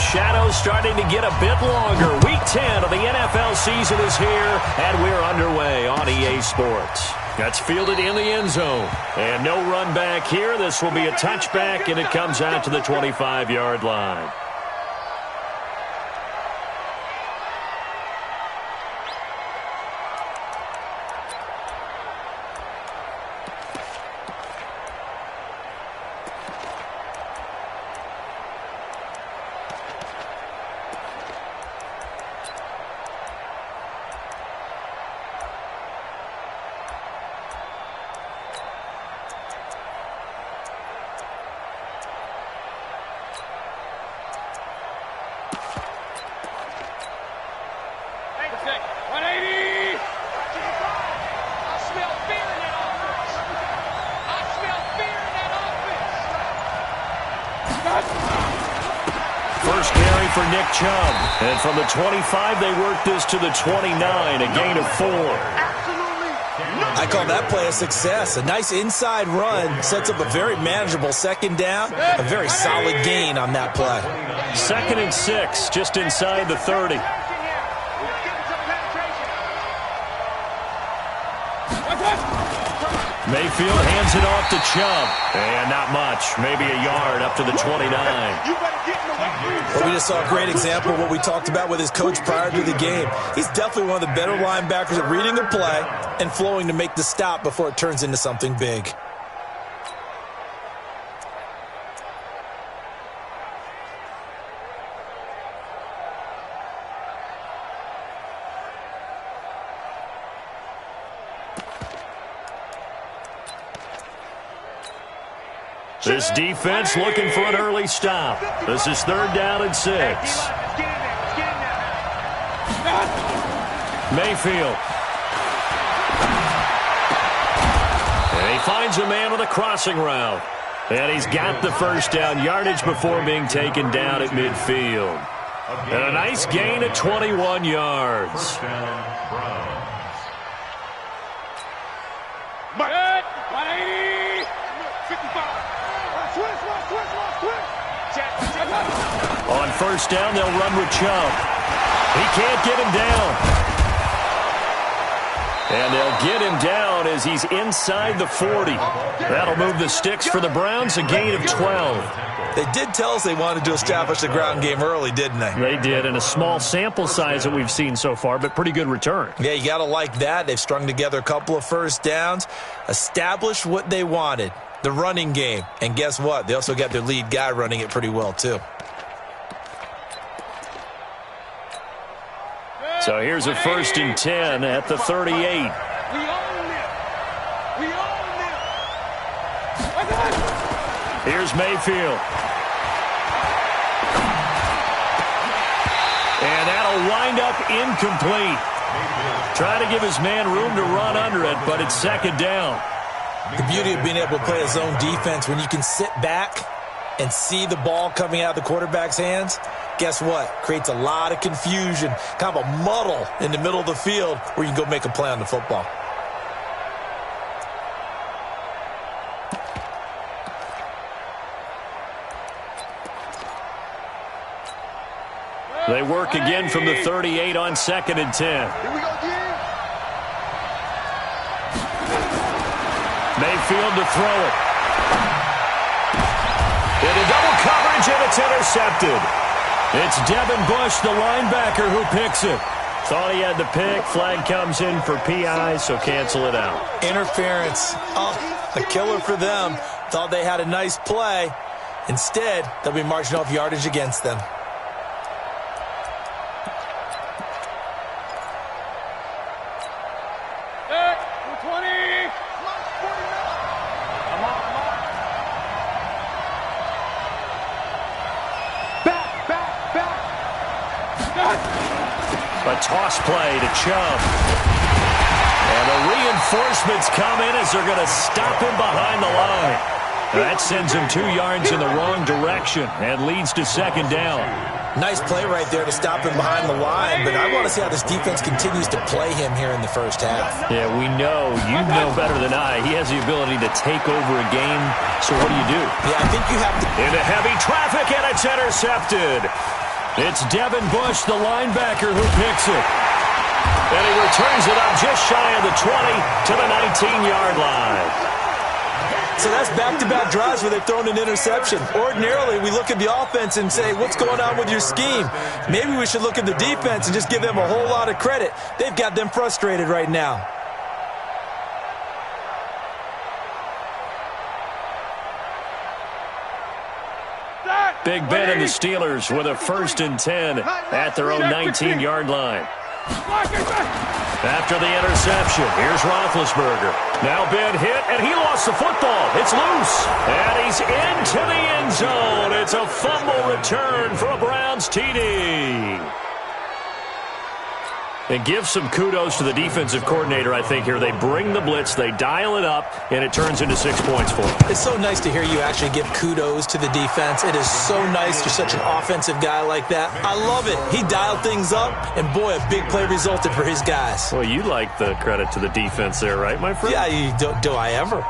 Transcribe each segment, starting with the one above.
shadows starting to get a bit longer. Week 10 of the NFL season is here, and we're underway on EA Sports. That's fielded in the end zone. And no run back here. This will be a touchback, and it comes out to the 25-yard line. First carry for Nick Chubb. And from the 25, they work this to the 29, a gain of 4. I call that play a success. A nice inside run sets up a very manageable second down. A very solid gain on that play. 2nd and 6, just inside the 30. Mayfield hands it off to Chubb. And not much. Maybe a yard up to the 29. Well, we just saw a great example of what we talked about with his coach prior to the game. He's definitely one of the better linebackers at reading a play and flowing to make the stop before it turns into something big. This defense looking for an early stop. This is 3rd down and 6. Mayfield. And he finds a man on a crossing route. And he's got the first down yardage before being taken down at midfield. And a nice gain of 21 yards. On 1st down, they'll run with Chubb. He can't get him down. And they'll get him down as he's inside the 40. That'll move the sticks for the Browns, a gain of 12. They did tell us they wanted to establish the ground game early, didn't they? They did, in a small sample size that we've seen so far, but pretty good return. Yeah, you got to like that. They've strung together a couple of first downs, established what they wanted, the running game. And guess what? They also got their lead guy running it pretty well, too. So here's a 1st and 10 at the 38. Here's Mayfield. And that'll wind up incomplete. Trying to give his man room to run under it, but it's 2nd down. The beauty of being able to play a zone defense, when you can sit back and see the ball coming out of the quarterback's hands, guess what? Creates a lot of confusion, kind of a muddle in the middle of the field where you can go make a play on the football. They work again from the 38 on 2nd and 10. Here we go again. Mayfield to throw it. Into double coverage, and it's intercepted. It's Devin Bush, the linebacker, who picks it. Thought he had the pick. Flag comes in for PI, so cancel it out. Interference. Oh, a killer for them. Thought they had a nice play. Instead, they'll be marching off yardage against them. A toss play to Chubb. And the reinforcements come in as they're going to stop him behind the line. That sends him 2 yards in the wrong direction and leads to 2nd down. Nice play right there to stop him behind the line, but I want to see how this defense continues to play him here in the first half. Yeah, we know. You know better than I. He has the ability to take over a game, so what do you do? Yeah, I think you have to. Into heavy traffic, and it's intercepted. It's Devin Bush, the linebacker, who picks it. And he returns it up just shy of the 20 to the 19-yard line. So that's back-to-back drives where they've thrown an interception. Ordinarily, we look at the offense and say, what's going on with your scheme? Maybe we should look at the defense and just give them a whole lot of credit. They've got them frustrated right now. Big Ben and the Steelers with a 1st and 10 at their own 19-yard line. After the interception, here's Roethlisberger. Now Ben hit, and he lost the football. It's loose, and he's into the end zone. It's a fumble return for a Browns TD. And give some kudos to the defensive coordinator, I think, here. They bring the blitz, they dial it up, and it turns into 6 points for them. It's so nice to hear you actually give kudos to the defense. It is so nice you're such an offensive guy like that. I love it. He dialed things up, and boy, a big play resulted for his guys. Well, you like the credit to the defense there, right, my friend? Yeah, do I ever?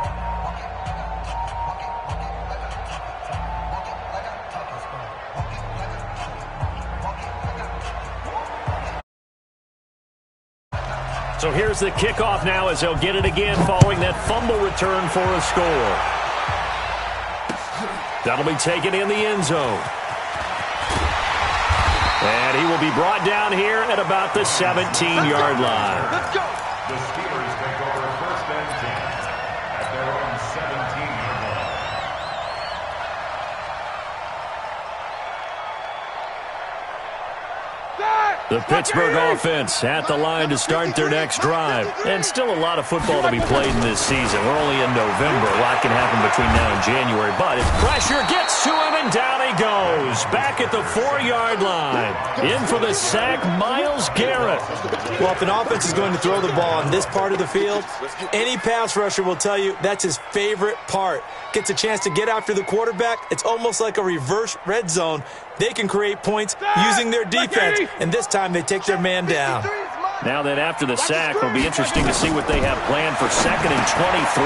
So here's the kickoff now as they'll get it again following that fumble return for a score. That'll be taken in the end zone. And he will be brought down here at about the 17-yard line. Let's go. The Steelers take over 1st and 10 at their own 17-yard line. The Pittsburgh offense at the line to start their next drive. And still a lot of football to be played in this season. We're only in November. A lot can happen between now and January. But if pressure gets to him, and down he goes. Back at the 4-yard line. In for the sack, Myles Garrett. Well, if an offense is going to throw the ball on this part of the field, any pass rusher will tell you that's his favorite part. Gets a chance to get after the quarterback. It's almost like a reverse red zone. They can create points using their defense, and this time they take their man down. Now then, after the sack, it'll be interesting to see what they have planned for 2nd and 23.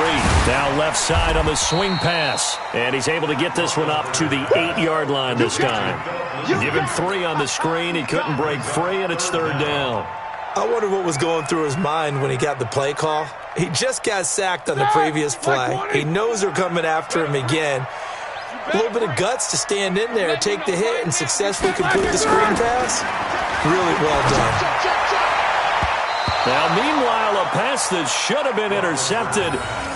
Now left side on the swing pass, and he's able to get this one up to the 8-yard line this time. Given 3 on the screen, he couldn't break free, and it's 3rd down. I wonder what was going through his mind when he got the play call. He just got sacked on the previous play. He knows they're coming after him again. A little bit of guts to stand in there, take the hit, and successfully complete the screen pass. Really well done. Now, meanwhile, a pass that should have been intercepted,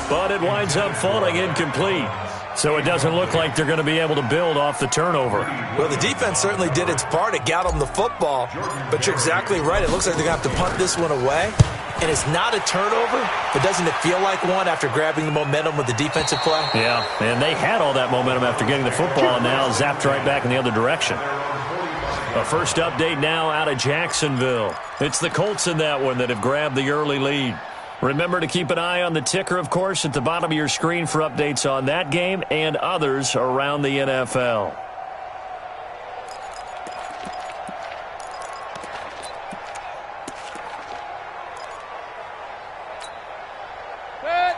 but it winds up falling incomplete. So it doesn't look like they're going to be able to build off the turnover. Well, the defense certainly did its part. It got them the football. But you're exactly right. It looks like they're going to have to punt this one away. And it's not a turnover, but doesn't it feel like one after grabbing the momentum with the defensive play? Yeah, and they had all that momentum after getting the football, and now zapped right back in the other direction. A first update now out of Jacksonville. It's the Colts in that one that have grabbed the early lead. Remember to keep an eye on the ticker, of course, at the bottom of your screen for updates on that game and others around the NFL.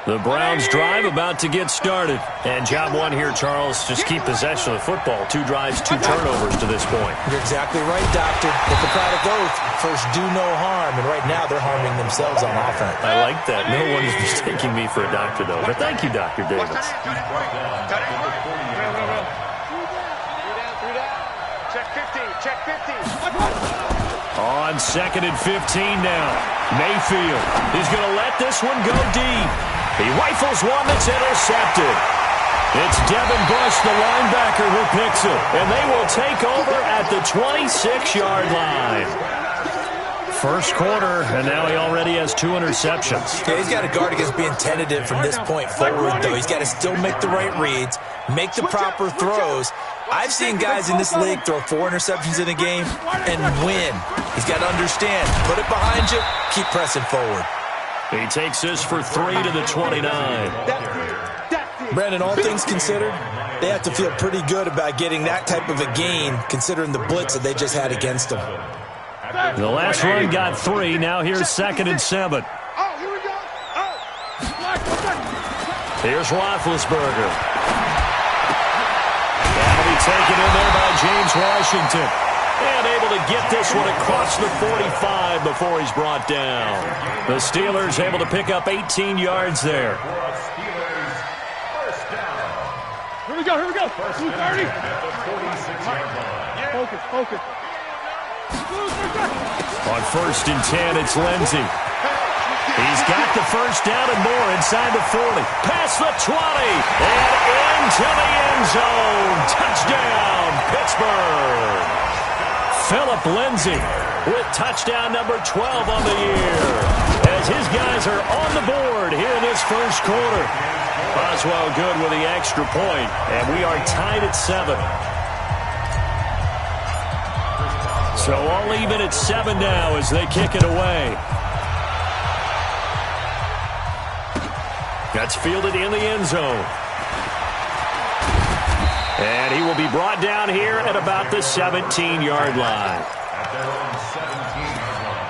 The Browns drive about to get started. And job one here, Charles, just keep possession of the football. 2 drives, 2 turnovers to this point. You're exactly right, Doctor. Hippocratic oath, first do no harm. And right now they're harming themselves on offense. I like that. No one is mistaking me for a doctor, though. But thank you, Dr. Davis. Check 50. Check 50. On 2nd and 15 now. Mayfield is going to let this one go deep. He rifles one that's intercepted. It's Devin Bush, the linebacker, who picks it. And they will take over at the 26-yard line. First quarter, and now he already has 2 interceptions. Yeah, he's got to guard against being tentative from this point forward, though. He's got to still make the right reads, make the proper throws. I've seen guys in this league throw 4 interceptions in a game and win. He's got to understand, put it behind you, keep pressing forward. He takes this for 3 to the 29. Brandon, all things considered, they have to feel pretty good about getting that type of a gain, considering the blitz that they just had against them. The last run got 3. Now here's 2nd and 7. Here's Roethlisberger. That'll be taken in there by James Washington. And able to get this one across the 45 before he's brought down. The Steelers able to pick up 18 yards there. Here we go. 2:30. Focus. On 1st and 10, it's Lindsey. He's got the first down and more inside the 40. Past the 20. And into the end zone. Touchdown, Pittsburgh. Philip Lindsey with touchdown number 12 on the year. As his guys are on the board here in this first quarter. Boswell good with the extra point. And we are tied at 7. So all even at 7 now as they kick it away. That's fielded in the end zone. And he will be brought down here at about the 17-yard line. At their own 17-yard line.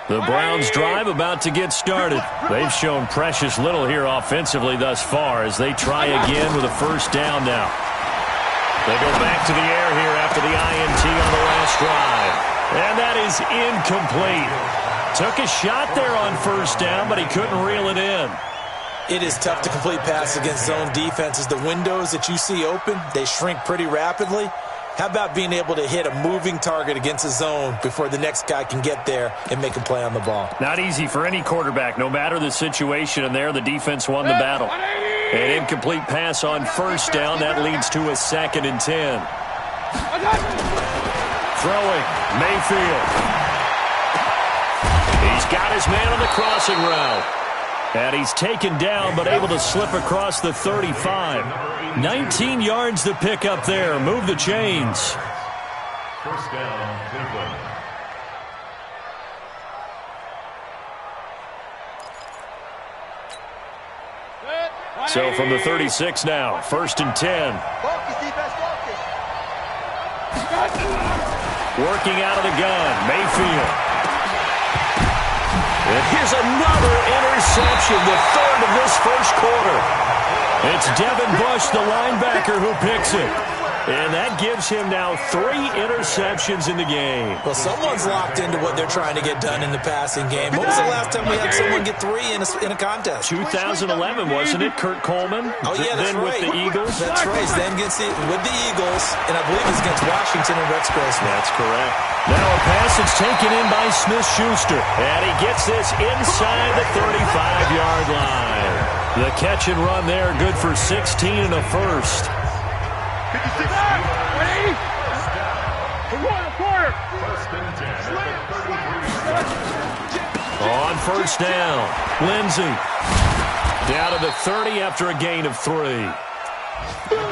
The Browns drive about to get started. They've shown precious little here offensively thus far as they try again with a first down now. They go back to the air here after the INT on the last drive. And that is incomplete. Took a shot there on first down, but he couldn't reel it in. It is tough to complete passes against zone defenses. The windows that you see open, they shrink pretty rapidly. How about being able to hit a moving target against a zone before the next guy can get there and make a play on the ball? Not easy for any quarterback, no matter the situation, and there the defense won the battle. An incomplete pass on first down, that leads to a 2nd and 10. Throwing, Mayfield. He's got his man on the crossing route. And he's taken down, but able to slip across the 35. 19 yards to pick up there. Move the chains. First down, Cleveland. So from the 36 now, 1st and 10. Working out of the gun, Mayfield. And here's another interception, the 3rd of this first quarter. It's Devin Bush, the linebacker, who picks it. And that gives him now 3 interceptions in the game. Well, someone's locked into what they're trying to get done in the passing game. When was the last time we had someone get 3 in a contest? 2011, wasn't it? Kurt Coleman? Oh, yeah, that's then right. with the Eagles? That's right. Then with the Eagles, and I believe it's against Washington and Rex Grossman. That's correct. Now a pass is taken in by Smith-Schuster. And he gets this inside the 35-yard line. The catch and run there, good for 16 and a first. 56. Ready? Quarter. First and 10 at the 33. On first down, Lindsey. Down to the 30 after a gain of 3.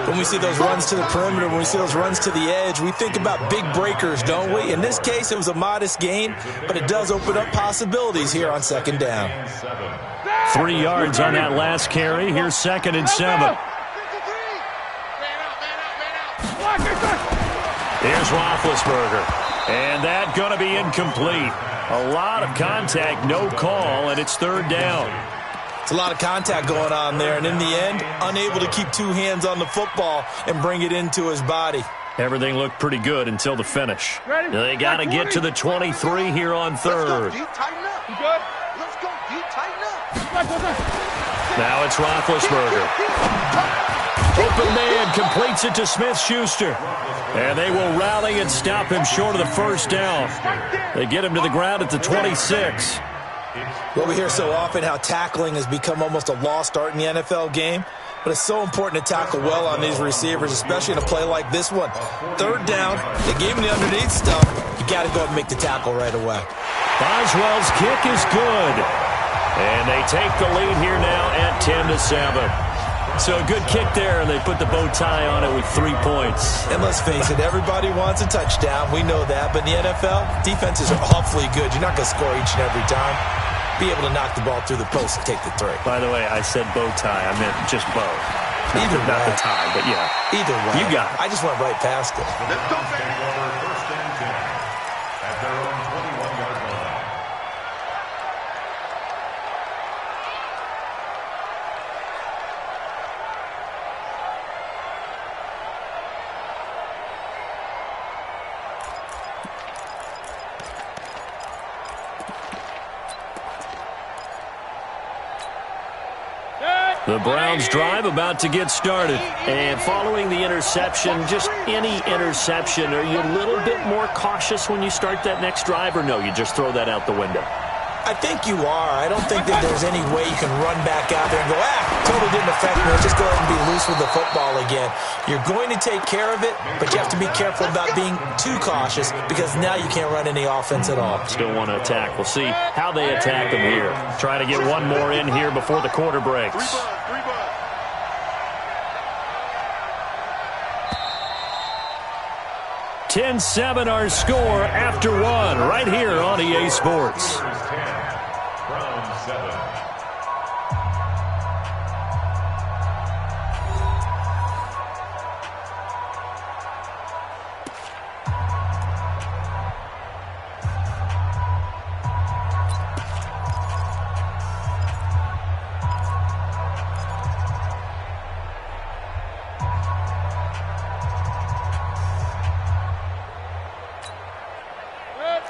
When we see those runs to the perimeter, when we see those runs to the edge, we think about big breakers, don't we? In this case, it was a modest gain, but it does open up possibilities here on 2nd down. 3 yards on that last carry. Here's 2nd and 7. Here's Roethlisberger. And that going to be incomplete. A lot of contact, no call, and it's 3rd down. It's a lot of contact going on there, and in the end, unable to keep 2 hands on the football and bring it into his body. Everything looked pretty good until the finish. They got to get to the 23 here on 3rd. Now it's Roethlisberger. Open man completes it to Smith-Schuster. And they will rally and stop him short of the first down. They get him to the ground at the 26. Well, we hear so often how tackling has become almost a lost art in the NFL game. But it's so important to tackle well on these receivers, especially in a play like this one. 3rd down, they gave him the underneath stuff. You got to go and make the tackle right away. Boswell's kick is good. And they take the lead here now at 10-7. So a good kick there, and they put the bow tie on it with 3 points. And let's face it, everybody wants a touchdown. We know that. But in the NFL, defenses are awfully good. You're not going to score each and every time. Be able to knock the ball through the post and take the 3. By the way, I said bow tie. I meant just bow. Either not way. the tie, but yeah. Either way. You got it. I just went right past it. Let's go, baby. First and 10 at their own 21-yard line. The Browns drive about to get started. And following the interception, just any interception, are you a little bit more cautious when you start that next drive, or no, you just throw that out the window? I think you are. I don't think that there's any way you can run back out there and go, totally didn't affect me. Let's just go ahead and be loose with the football again. You're going to take care of it, but you have to be careful about being too cautious because now you can't run any offense at all. Still want to attack. We'll see how they attack them here. Try to get one more in here before the quarter breaks. 10-7 our score after one right here on EA Sports.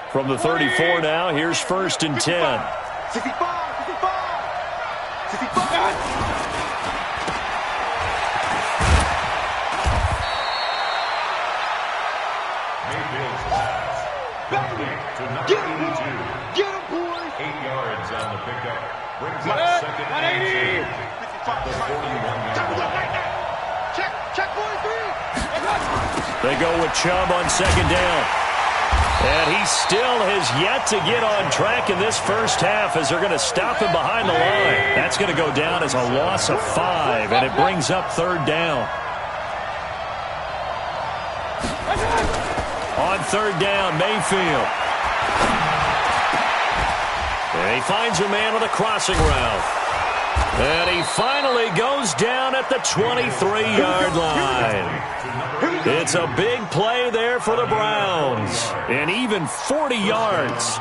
From the 34 now, here's 1st and 10. 65. Mayfield's pass. Complete to number 82. Get him, boys. 8 yards on the pickup. Brings up second and 2. The 41-yard line. Check, boys, 3. They go with Chubb on 2nd down. And he still has yet to get on track in this first half as they're going to stop him behind the line. That's going to go down as a loss of 5, and it brings up 3rd down. On 3rd down, Mayfield. And he finds a man on the crossing route. And he finally goes down at the 23-yard line. It's a big play there for the Browns. And even 40 yards.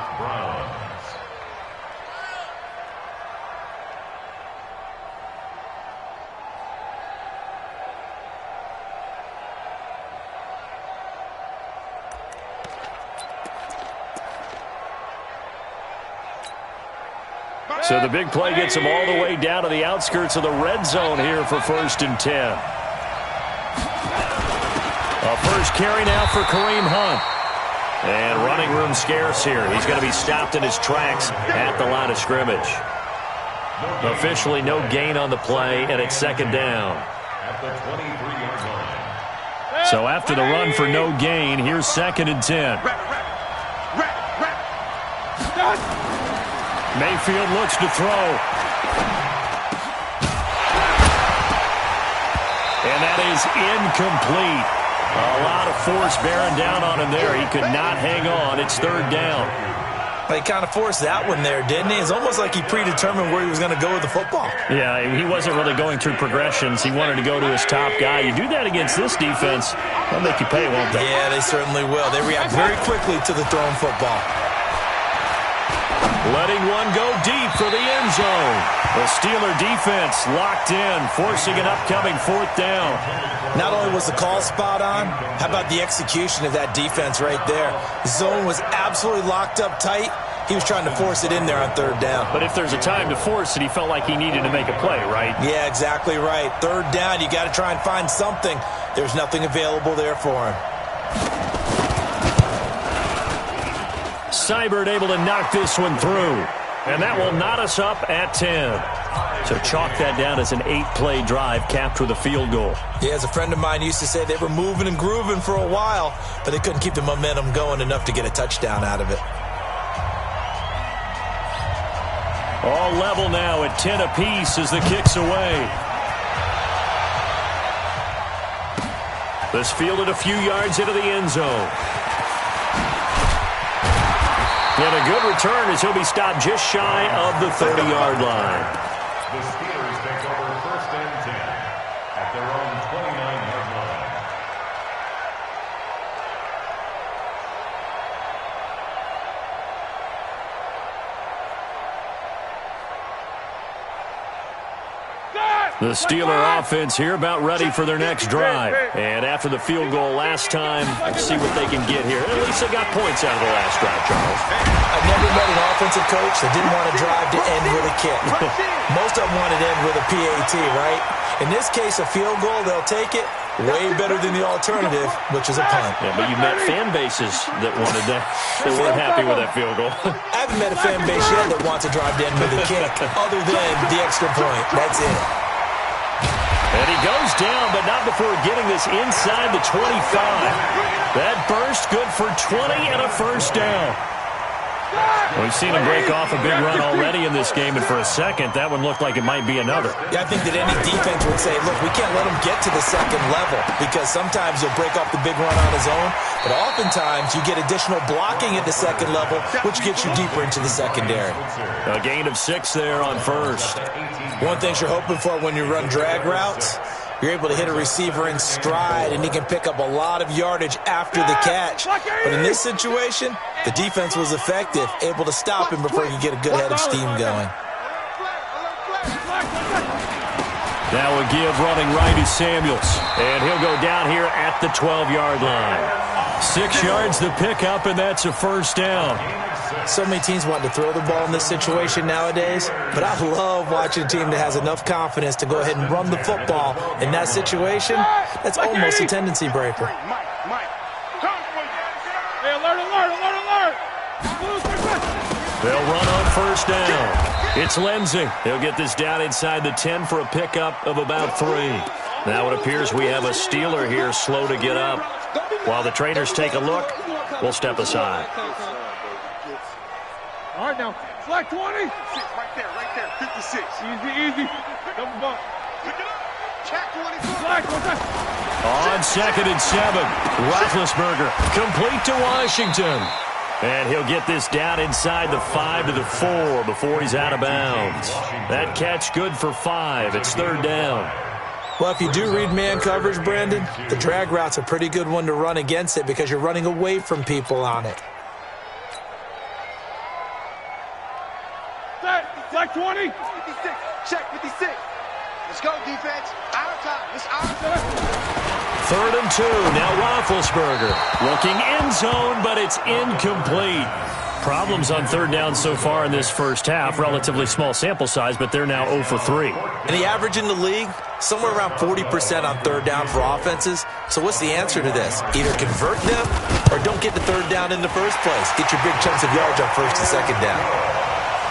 So the big play gets him all the way down to the outskirts of the red zone here for 1st and 10. A first carry now for Kareem Hunt. And running room scarce here. He's going to be stopped in his tracks at the line of scrimmage. Officially no gain on the play, and it's 2nd down. At the 23-yard line. So after the run for no gain, here's 2nd and 10. Mayfield looks to throw. And that is incomplete. A lot of force bearing down on him there. He could not hang on. It's 3rd down. He kind of forced that one there, didn't he? It's almost like he predetermined where he was going to go with the football. Yeah, he wasn't really going through progressions. He wanted to go to his top guy. You do that against this defense, they'll make you pay, won't they? Yeah, they certainly will. They react very quickly to the thrown football. Letting one go deep for the end zone. The Steeler defense locked in, forcing an upcoming 4th down. Not only was the call spot on, how about the execution of that defense right there? The zone was absolutely locked up tight. He was trying to force it in there on 3rd down. But if there's a time to force it, he felt like he needed to make a play, right? Yeah, exactly right. 3rd down, you got to try and find something. There's nothing available there for him. Seibert able to knock this one through. And that will knot us up at 10. So chalk that down as an 8-play drive capped with a field goal. Yeah, as a friend of mine used to say, they were moving and grooving for a while, but they couldn't keep the momentum going enough to get a touchdown out of it. All level now at 10 apiece as the kick's away. This fielded a few yards into the end zone. And a good return as he'll be stopped just shy of the 30-yard line. The Steelers take over 1st and 10 at their own 29-yard line. Set! The Steeler offense here about ready for their next drive. And after the field goal last time, let's see what they can get here. At least they got points out of the last drive, Charles. I've never met an offensive coach that didn't want to drive to end with a kick. Most of them wanted to end with a PAT, right? In this case, a field goal, they'll take it. Way better than the alternative, which is a punt. Yeah, but you met fan bases that wanted that. They weren't happy with that field goal. I haven't met a fan base yet that wants to drive to end with a kick, other than the extra point. That's it. And he goes down, but not before getting this inside the 25. That burst good for 20 and a first down. We've seen him break off a big run already in this game, and for a second, that one looked like it might be another. Yeah, I think that any defense would say, look, we can't let him get to the second level, because sometimes he'll break off the big run on his own, but oftentimes you get additional blocking at the second level, which gets you deeper into the secondary. A gain of 6 there on first. One thing you're hoping for when you run drag routes, you're able to hit a receiver in stride, and he can pick up a lot of yardage after the catch. But in this situation, the defense was effective, able to stop him before he could get a good head of steam going. That would give running right is Samuels. And he'll go down here at the 12-yard line. 6 yards the pickup, and that's a first down. So many teams want to throw the ball in this situation nowadays, but I love watching a team that has enough confidence to go ahead and run the football. In that situation, that's almost a tendency breaker. They'll run on first down. It's Lindsey. He'll get this down inside the 10 for a pickup of about 3. Now it appears we have a Steeler here slow to get up. While the trainers take a look, we'll step aside. All right, now, flag 20. Right there, 56. Easy. Double bump. Pick it up. Check 24. Flag, on 2nd and 7, Roethlisberger complete to Washington. And he'll get this down inside the 5 to the 4 before he's out of bounds. That catch good for 5. It's 3rd down. Well, if you do read man coverage, Brandon, the drag route's a pretty good one to run against it because you're running away from people on it. Flag 20. 56. Check 56. Let's go, defense. Our time. It's our time. 3rd and 2. Now Roethlisberger looking end zone, but it's incomplete. Problems on 3rd down so far in this first half. Relatively small sample size, but they're now 0 for 3. And the average in the league, somewhere around 40% on 3rd down for offenses. So what's the answer to this? Either convert them or don't get the 3rd down in the first place. Get your big chunks of yards on 1st and 2nd down.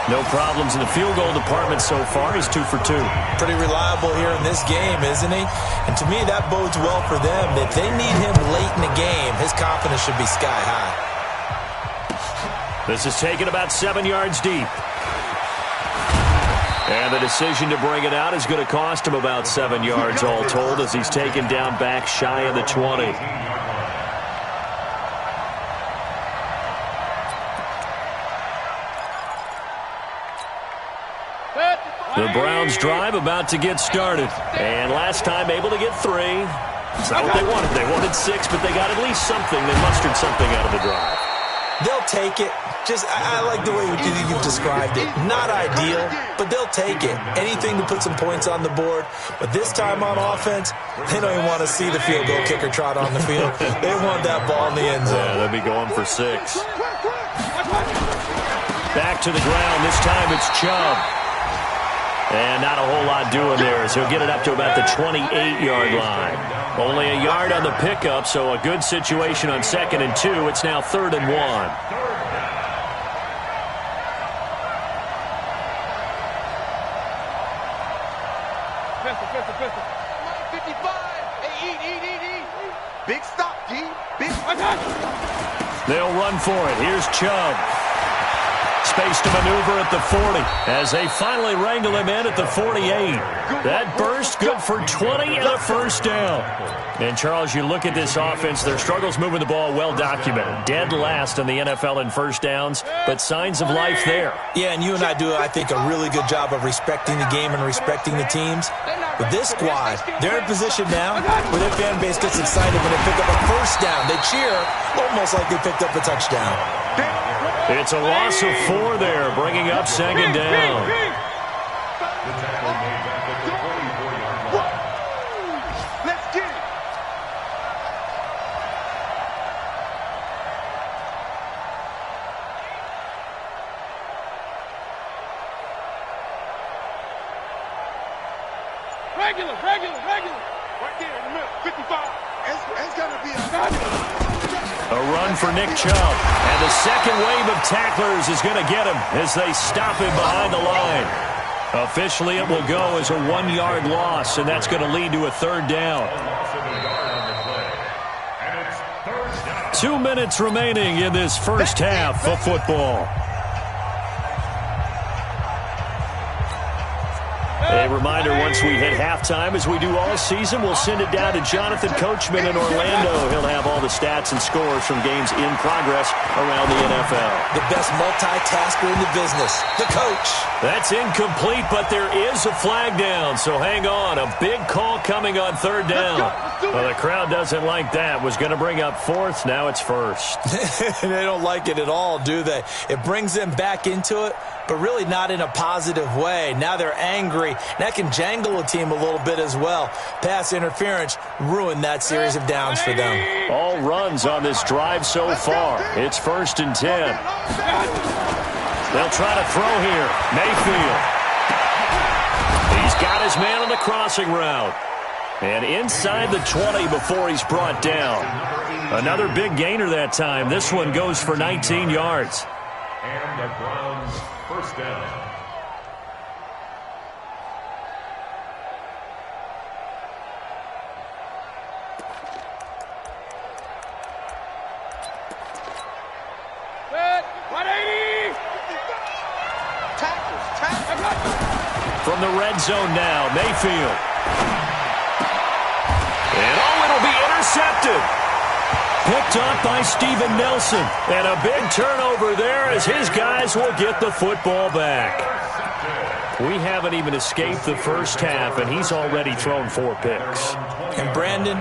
No problems in the field goal department so far. He's 2 for 2. Pretty reliable here in this game, isn't he? And to me, that bodes well for them. If they need him late in the game, his confidence should be sky high. This is taken about 7 yards deep. And the decision to bring it out is going to cost him about 7 yards all told as he's taken down back shy of the 20. The Browns drive about to get started. And last time able to get 3. It's not what they wanted. They wanted 6, but they got at least something. They mustered something out of the drive. They'll take it. I like the way you've described it. Not ideal, but they'll take it. Anything to put some points on the board. But this time on offense, they don't even want to see the field goal kicker trot on the field. They want that ball in the end zone. Yeah, they'll be going for 6. Back to the ground. This time it's Chubb. And not a whole lot doing there as he'll get it up to about the 28-yard line. Only a yard on the pickup, so a good situation on 2nd and 2. It's now 3rd and 1. Pistol. 55. Hey, eat. Big stop, D. Big stop. They'll run for it. Here's Chubb. Space to maneuver at the 40 as they finally wrangle him in at the 48. That burst good for 20 and a first down. And, Charles, you look at this offense, their struggles moving the ball well documented. Dead last in the NFL in first downs, but signs of life there. Yeah, and you and I do, I think, a really good job of respecting the game and respecting the teams. With this squad, they're in position now where their fan base gets excited when they pick up a first down. They cheer almost like they picked up a touchdown. It's a loss of 4 there, bringing up 2nd down. The tackle made back at the 44-yard Regular. Right there in the middle, 55. It's going to be A run for Nick Chubb. And the second wave of tacklers is going to get him as they stop him behind the line. Officially, it will go as a 1-yard loss, and that's going to lead to a third down. 2 minutes remaining in this first half of football. A reminder, once we hit halftime, as we do all season, we'll send it down to Jonathan Coachman in Orlando. He'll have all the stats and scores from games in progress around the NFL. The best multitasker in the business, the coach. That's incomplete, but there is a flag down, so hang on. A big call coming on third down. Well, the crowd doesn't like that. Was going to bring up fourth, now it's first. They don't like it at all, do they? It brings them back into it, but really not in a positive way. Now they're angry. That can jangle a team a little bit as well. Pass interference ruined that series of downs for them. All runs on this drive so far. It's 1st and 10. They'll try to throw here. Mayfield. He's got his man on the crossing route. And inside the 20 before he's brought down. Another big gainer that time. This one goes for 19 yards. And the Browns first down. From the red zone now, Mayfield. And it'll be intercepted. Picked up by Steven Nelson. And a big turnover there as his guys will get the football back. We haven't even escaped the first half, and he's already thrown 4 picks. And Brandon,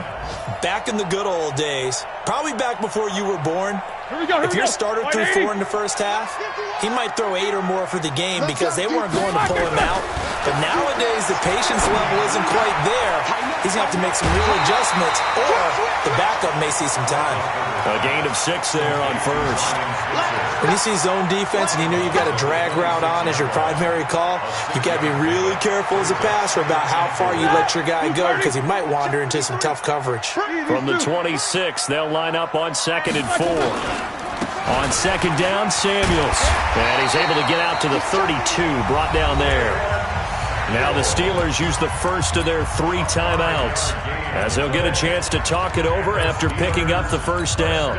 back in the good old days, probably back before you were born, if your starter threw 4 in the first half, he might throw 8 or more for the game because they weren't going to pull him out. But nowadays, the patience level isn't quite there. He's going to have to make some real adjustments, or the backup may see some time. A gain of 6 there on first. When you see zone defense and you know you've got a drag route on as your primary call, you've got to be really careful as a passer about how far you let your guy go because he might wander into some tough coverage. From the 26, they'll line up on 2nd and 4. On 2nd down, Samuels. And he's able to get out to the 32, brought down there. Now the Steelers use the first of their 3 timeouts as they'll get a chance to talk it over after picking up the first down.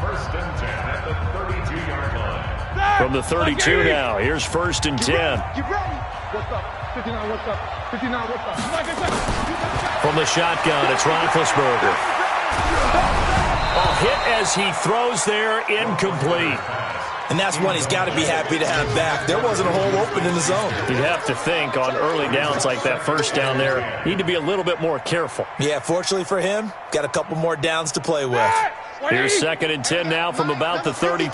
1st and 10 at the 32-yard line. From the 32 now, here's 1st and 10. What's up? 59, what's up? 59, what's up? From the shotgun, it's Roethlisberger. A hit as he throws there, incomplete. And that's one he's got to be happy to have back. There wasn't a hole open in the zone. You'd have to think on early downs like that first down there, need to be a little bit more careful. Yeah, fortunately for him, got a couple more downs to play with. Here's 2nd and 10 now from about the 32.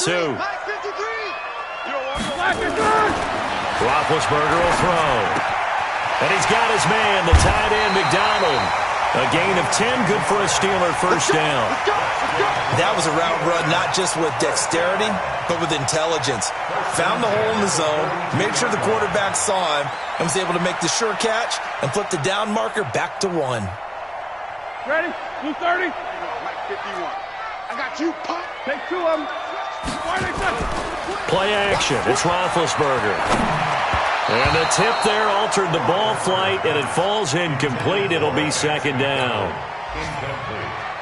Roethlisberger Roethlisberger will throw. And he's got his man, the tight end, McDonald. A gain of 10, good for a Steeler first down. That was a route run not just with dexterity, but with intelligence. Found the hole in the zone, made sure the quarterback saw him, and was able to make the sure catch and flip the down marker back to 1. Ready? 230? Like 51. I got you, pop. Take 2 of them. Play action. It's Roethlisberger. And the tip there altered the ball flight, and it falls incomplete. It'll be 2nd down.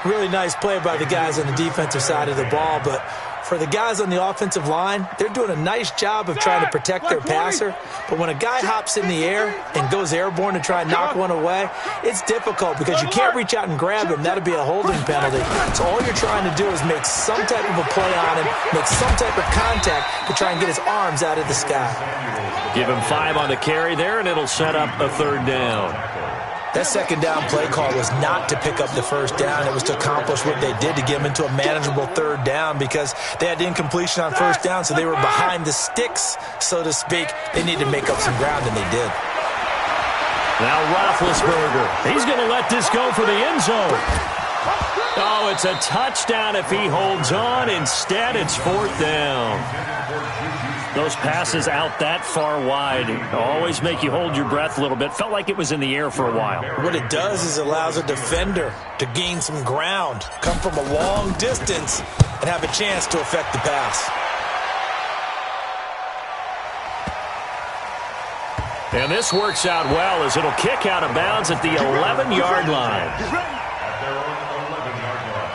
Really nice play by the guys on the defensive side of the ball, but for the guys on the offensive line, they're doing a nice job of trying to protect their passer. But when a guy hops in the air and goes airborne to try and knock one away, it's difficult because you can't reach out and grab him. That'd be a holding penalty. So all you're trying to do is make some type of a play on him, make some type of contact to try and get his arms out of the sky. Give him 5 on the carry there, and it'll set up a 3rd down. That 2nd down play call was not to pick up the first down. It was to accomplish what they did to get them into a manageable 3rd down because they had incompletion on first down, so they were behind the sticks, so to speak. They needed to make up some ground, and they did. Now Roethlisberger. He's going to let this go for the end zone. Oh, it's a touchdown if he holds on. Instead, it's 4th down. Those passes out that far wide always make you hold your breath a little bit. Felt like it was in the air for a while. What it does is it allows a defender to gain some ground, come from a long distance, and have a chance to affect the pass. And this works out well as it'll kick out of bounds at the 11-yard line. At their own 11-yard line.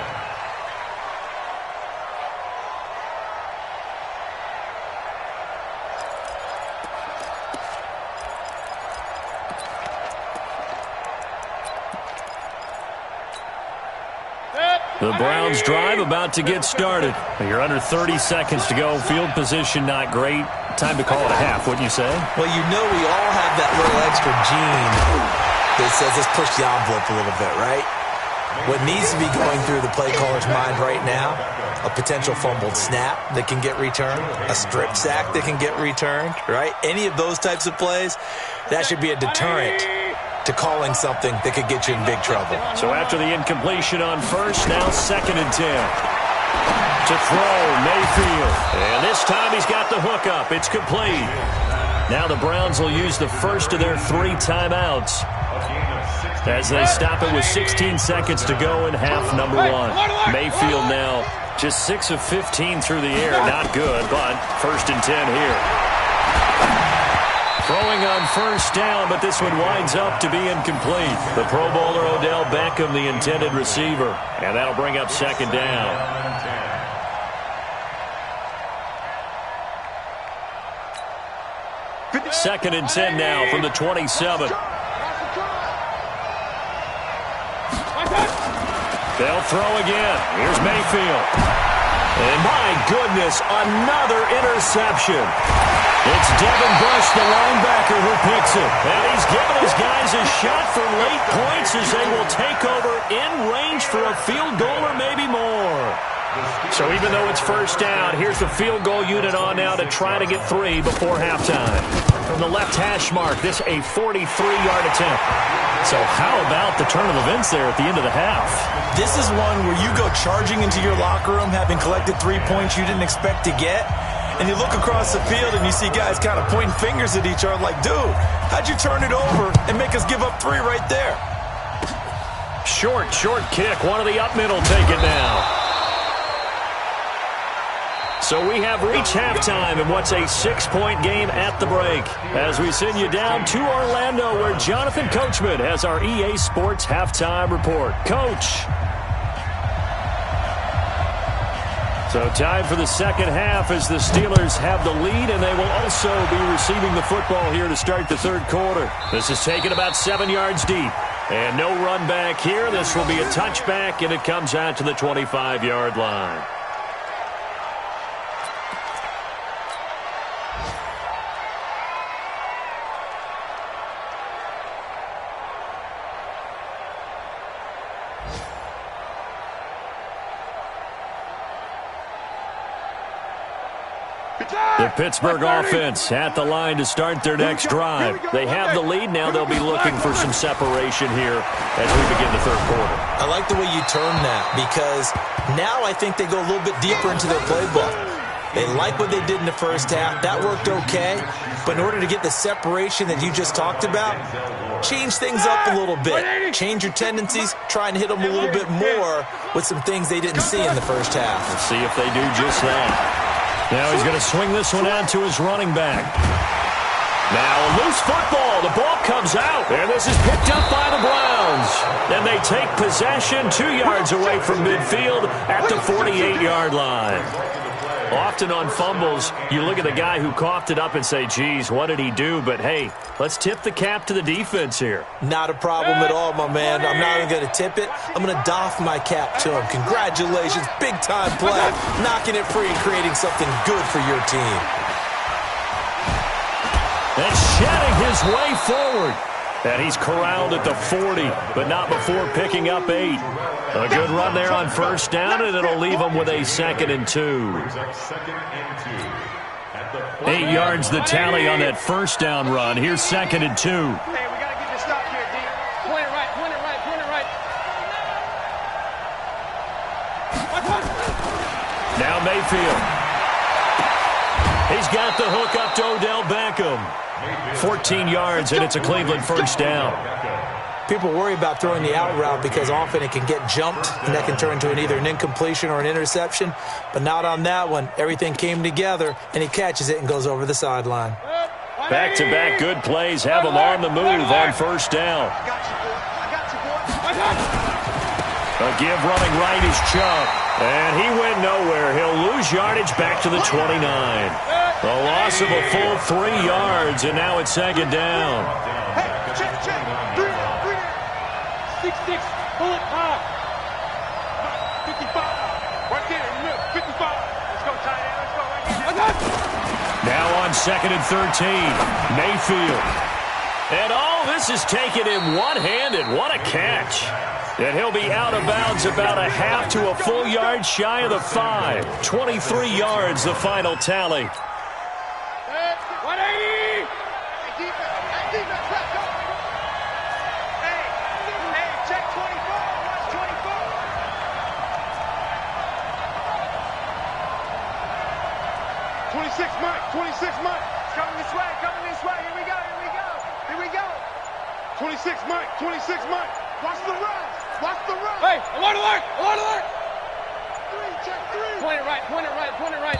The Browns drive about to get started. You're under 30 seconds to go. Field position not great. Time to call it a half, wouldn't you say? Well, you know we all have that little extra gene that says let's push the envelope a little bit, right? What needs to be going through the play caller's mind right now, a potential fumbled snap that can get returned, a strip sack that can get returned, right? Any of those types of plays, that should be a deterrent to calling something that could get you in big trouble. So after the incompletion on first, now 2nd and 10. To throw, Mayfield. And this time he's got the hook up. It's complete. Now the Browns will use the first of their 3 timeouts as they stop it with 16 seconds to go in half number 1. Mayfield now just 6 of 15 through the air. Not good, but 1st and 10 here. Throwing on first down, but this one winds up to be incomplete. The Pro Bowler Odell Beckham, the intended receiver. And that'll bring up 2nd down. 2nd and 10 now from the 27. They'll throw again. Here's Mayfield. And my goodness, another interception. It's Devin Bush, the linebacker, who picks it. And he's giving his guys a shot for late points as they will take over in range for a field goal or maybe more. So even though it's first down, here's the field goal unit on now to try to get 3 before halftime. From the left hash mark, this a 43-yard attempt. So how about the turn of events there at the end of the half? This is one where you go charging into your locker room having collected 3 points you didn't expect to get, and you look across the field and you see guys kind of pointing fingers at each other like, dude, how'd you turn it over and make us give up 3 right there? Short kick. One of the up middle take it now. So we have reached halftime in what's a 6-point game at the break as we send you down to Orlando where Jonathan Coachman has our EA Sports Halftime Report. Coach. So time for the second half as the Steelers have the lead, and they will also be receiving the football here to start the third quarter. This is taken about 7 yards deep. And no run back here. This will be a touchback, and it comes out to the 25-yard line. The Pittsburgh offense at the line to start their next drive. They have the lead. Now they'll be looking for some separation here as we begin the third quarter. I like the way you term that because now I think they go a little bit deeper into their playbook. They like what they did in the first half. That worked okay. But in order to get the separation that you just talked about, change things up a little bit. Change your tendencies. Try and hit them a little bit more with some things they didn't see in the first half. Let's see if they do just that. Now he's going to swing this one out to his running back. Now a loose football. The ball comes out. And this is picked up by the Browns. And they take possession 2 yards away from midfield at the 48-yard line. Often on fumbles, you look at the guy who coughed it up and say, geez, what did he do? But, hey, let's tip the cap to the defense here. Not a problem at all, my man. I'm not even going to tip it. I'm going to doff my cap to him. Congratulations. Big-time play. Knocking it free and creating something good for your team. And shedding his way forward. And he's corralled at the 40, but not before picking up 8. A good run there on first down, and it'll leave him with a 2nd and 2. 8 yards the tally on that first down run. Here's 2nd and 2. Hey, we got to get this stop here, D. Point it right, point it right, point it right. Now Mayfield. He's got the hook up to Odell Beckham. 14 yards, and it's a Cleveland first down. People worry about throwing the out route because often it can get jumped, and that can turn into either an incompletion or an interception. But not on that one. Everything came together, and he catches it and goes over the sideline. Back-to-back good plays have him on the move on first down. A give running right is Chubb. And he went nowhere. He'll lose yardage back to the 29. A loss of a full 3 yards, and now it's second down. Hey, check. 6-6, pull it high. 55. Right there, in the middle. 55. Let's go, tight end. Let's go right here. Now on 2nd and 13, Mayfield. And this is taken in one-handed. What a catch. And he'll be out of bounds about a half to a full yard shy of the 5. 23 yards, the final tally. 180. Hey, check 24. Watch 24. 26, Mike. 26, Mike. It's coming this way. Here we go. 26, Mike. 26, Mike. Watch the run. Hey, alert. 3, check 3. Point it right.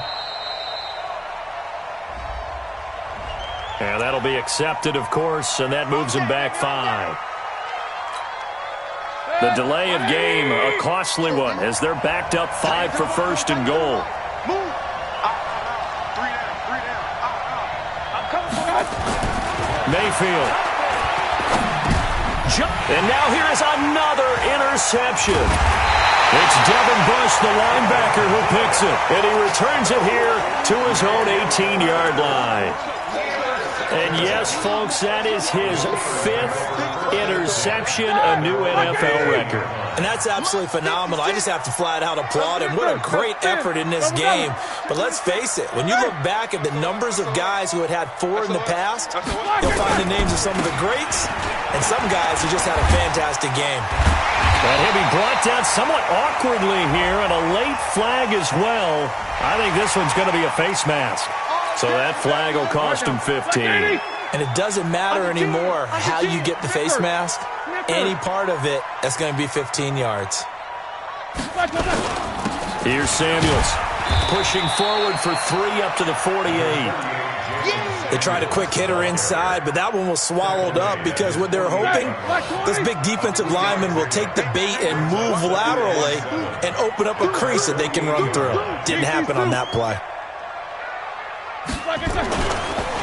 And that'll be accepted, of course, and that moves him back 5. The delay of game, a costly one, as they're backed up 5 for first and goal. Move. 3 down. I'm coming for that. Mayfield. And now here is another interception. It's Devin Bush, the linebacker, who picks it. And he returns it here to his own 18-yard line. And yes, folks, that is his 5th interception, a new NFL record. And that's absolutely phenomenal. I just have to flat out applaud him. What a great effort in this game. But let's face it, when you look back at the numbers of guys who had 4 in the past, you'll find the names of some of the greats and some guys who just had a fantastic game. And he'll be brought down somewhat awkwardly here, and a late flag as well. I think this one's going to be a face mask. So that flag will cost him 15. And it doesn't matter anymore how you get the face mask. Any part of it, that's going to be 15 yards. Here's Samuels pushing forward for 3 up to the 48. They tried a quick hitter inside, but that one was swallowed up because what they're hoping, this big defensive lineman will take the bait and move laterally and open up a crease that they can run through. Didn't happen on that play.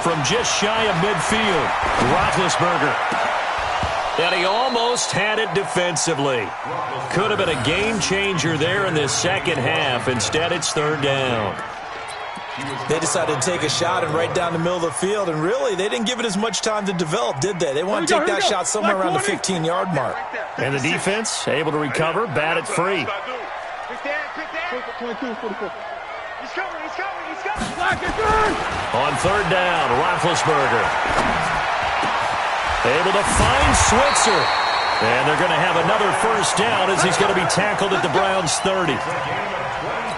From just shy of midfield, Roethlisberger. And he almost had it defensively. Could have been a game changer there in this second half. Instead, it's 3rd down. They decided to take a shot and right down the middle of the field, and really, they didn't give it as much time to develop, did they? They want to take that shot somewhere around the 15-yard mark. And the defense able to recover, bat it free. He's coming. On 3rd down, Roethlisberger. Able to find Switzer. And they're going to have another first down as he's going to be tackled at the Browns' 30.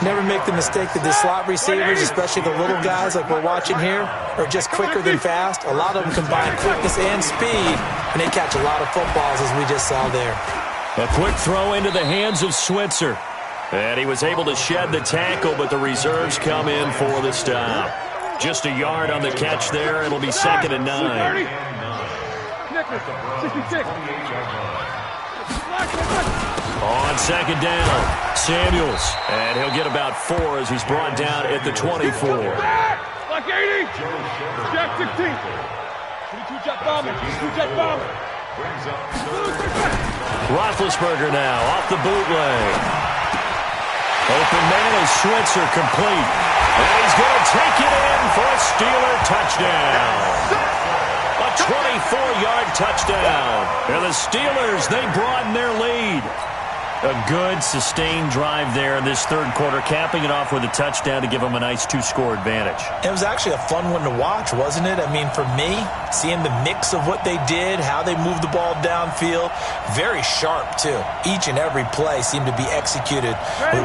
Never make the mistake that the slot receivers, especially the little guys like we're watching here, are just quicker than fast. A lot of them combine quickness and speed, and they catch a lot of footballs, as we just saw there. A quick throw into the hands of Switzer. And he was able to shed the tackle, but the reserves come in for the stop. Just a yard on the catch there. It'll be 2nd and 9. 66. On 2nd down, Samuels. And he'll get about 4 as he's brought down at the 24. Like 80. Jack 16. 22 jet bomber. 22 jet bomber. Roethlisberger now off the bootleg. Open man is Switzer, complete. And he's going to take it in for a Steeler touchdown. A 24-yard touchdown. And the Steelers, they broaden their lead. A good, sustained drive there in this third quarter, capping it off with a touchdown to give them a nice 2-score advantage. It was actually a fun one to watch, wasn't it? I mean, for me, seeing the mix of what they did, how they moved the ball downfield, very sharp, too. Each and every play seemed to be executed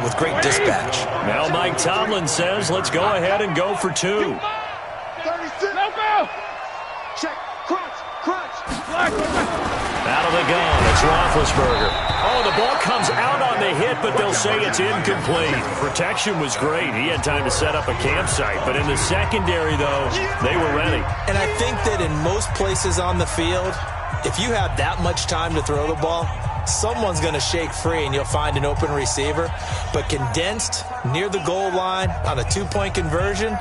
with great dispatch. Now Mike Tomlin says, let's go ahead and go for 2. 36. No go. Check. Crunch. Crunch. Out of the gun, it's Roethlisberger. Oh, the ball comes out on the hit, but they'll say it's incomplete. Protection was great. He had time to set up a campsite. But in the secondary, though, they were ready. And I think that in most places on the field, if you have that much time to throw the ball, someone's going to shake free and you'll find an open receiver. But condensed near the goal line on a 2-point conversion,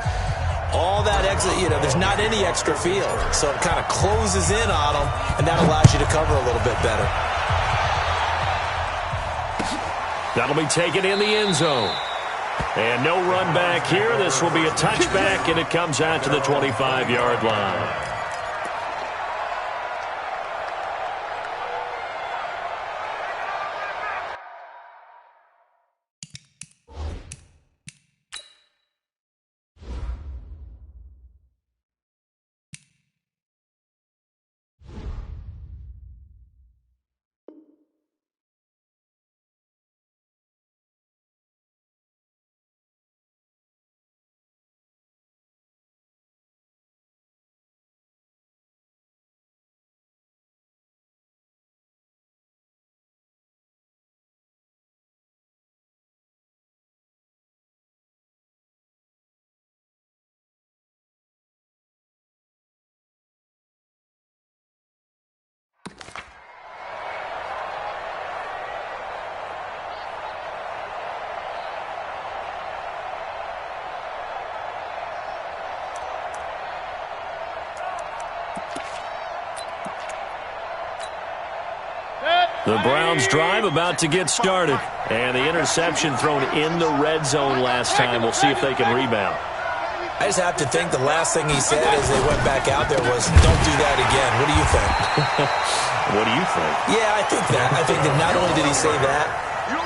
all that extra, there's not any extra field. So it kind of closes in on them, and that allows you to cover a little bit better. That'll be taken in the end zone. And no run back here. This will be a touchback, and it comes out to the 25-yard line. The Browns drive about to get started. And the interception thrown in the red zone last time. We'll see if they can rebound. I just have to think the last thing he said as they went back out there was, don't do that again. What do you think? What do you think? Yeah, I think that. I think that not only did he say that,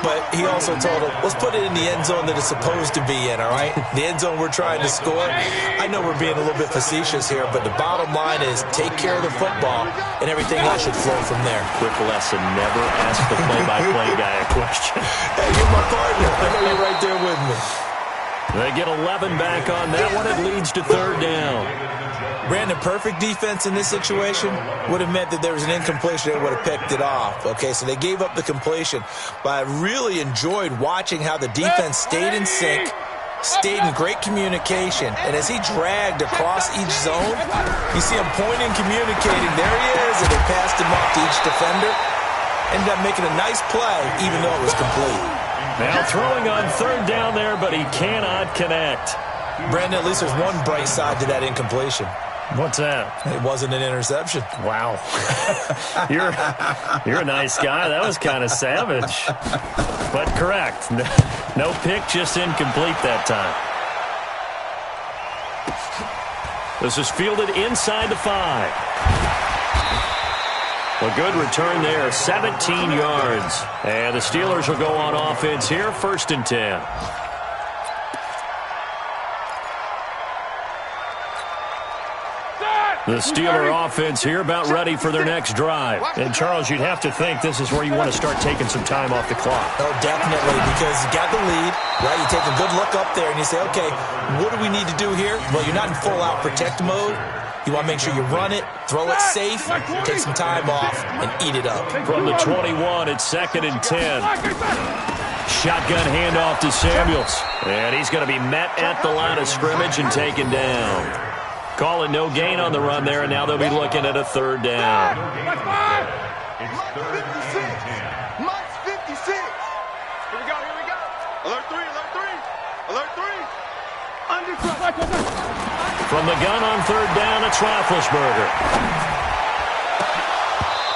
but he also told him, let's put it in the end zone that it's supposed to be in, all right? The end zone we're trying to score. I know we're being a little bit facetious here, but the bottom line is take care of the football, and everything else should flow from there. Quick lesson, never ask the play-by-play guy a question. Hey, you're my partner. I know you're right there with me. They get 11 back on that one. It leads to third down. Brandon, perfect defense in this situation would have meant that there was an incompletion. They would have picked it off. Okay, so they gave up the completion. But I really enjoyed watching how the defense stayed in sync, stayed in great communication. And as he dragged across each zone, you see him pointing, communicating. There he is, and they passed him off to each defender. Ended up making a nice play, even though it was complete. Now throwing on third down there, but he cannot connect. Brandon, at least there's one bright side to that incompletion. What's that? It wasn't an interception. Wow. You're a nice guy. That was kind of savage. But correct. No pick, just incomplete that time. This is fielded inside the 5. A good return there, 17 yards. And the Steelers will go on offense here, 1st and 10. The Steeler offense here about ready for their next drive. And, Charles, you'd have to think this is where you want to start taking some time off the clock. Oh, definitely, because you got the lead, right? You take a good look up there and you say, okay, what do we need to do here? Well, you're not in full-out protect mode. You want to make sure you run it, throw it safe, take some time off, and eat it up. From the 21, it's 2nd and 10. Shotgun handoff to Samuels. And he's going to be met at the line of scrimmage and taken down. Calling no gain on the run there, and now they'll be looking at a third down. It's 56. Mike's 56. Here we go, here we go. Alert 3, alert 3. Alert 3. From the gun on third down, it's Roethlisberger.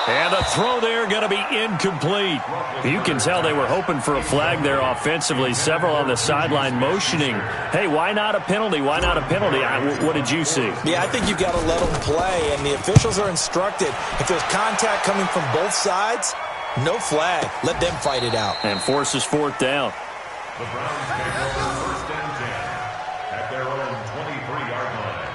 And the throw there going to be incomplete. You can tell they were hoping for a flag there offensively. Several on the sideline motioning. Hey, why not a penalty? Why not a penalty? What did you see? Yeah, I think you've got to let them play, and the officials are instructed. If there's contact coming from both sides, No flag. Let them fight it out. And forces fourth down. The Browns take over first and 10 at their own 23-yard line.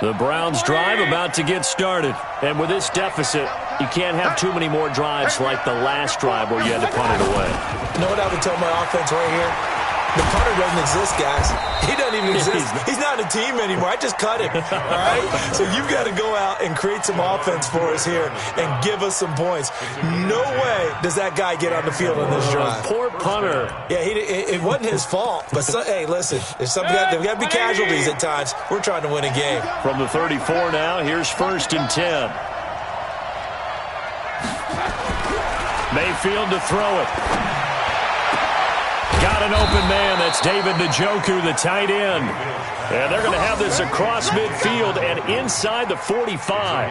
The Browns drive about to get started. And with this deficit, you can't have too many more drives like the last drive where you had to punt it away. You know what I would tell my offense right here? The punter doesn't exist, guys. He doesn't even exist. He's not a team anymore. I just cut him, all right? So you've got to go out and create some offense for us here and give us some points. No way does that guy get on the field on this drive. Poor punter. Yeah, it wasn't his fault. But, hey, listen, there's got to be casualties at times. We're trying to win a game. From the 34 now, here's first and 10. Mayfield to throw it. Got an open man. That's David Njoku, the tight end. And they're going to have this across midfield and inside the 45.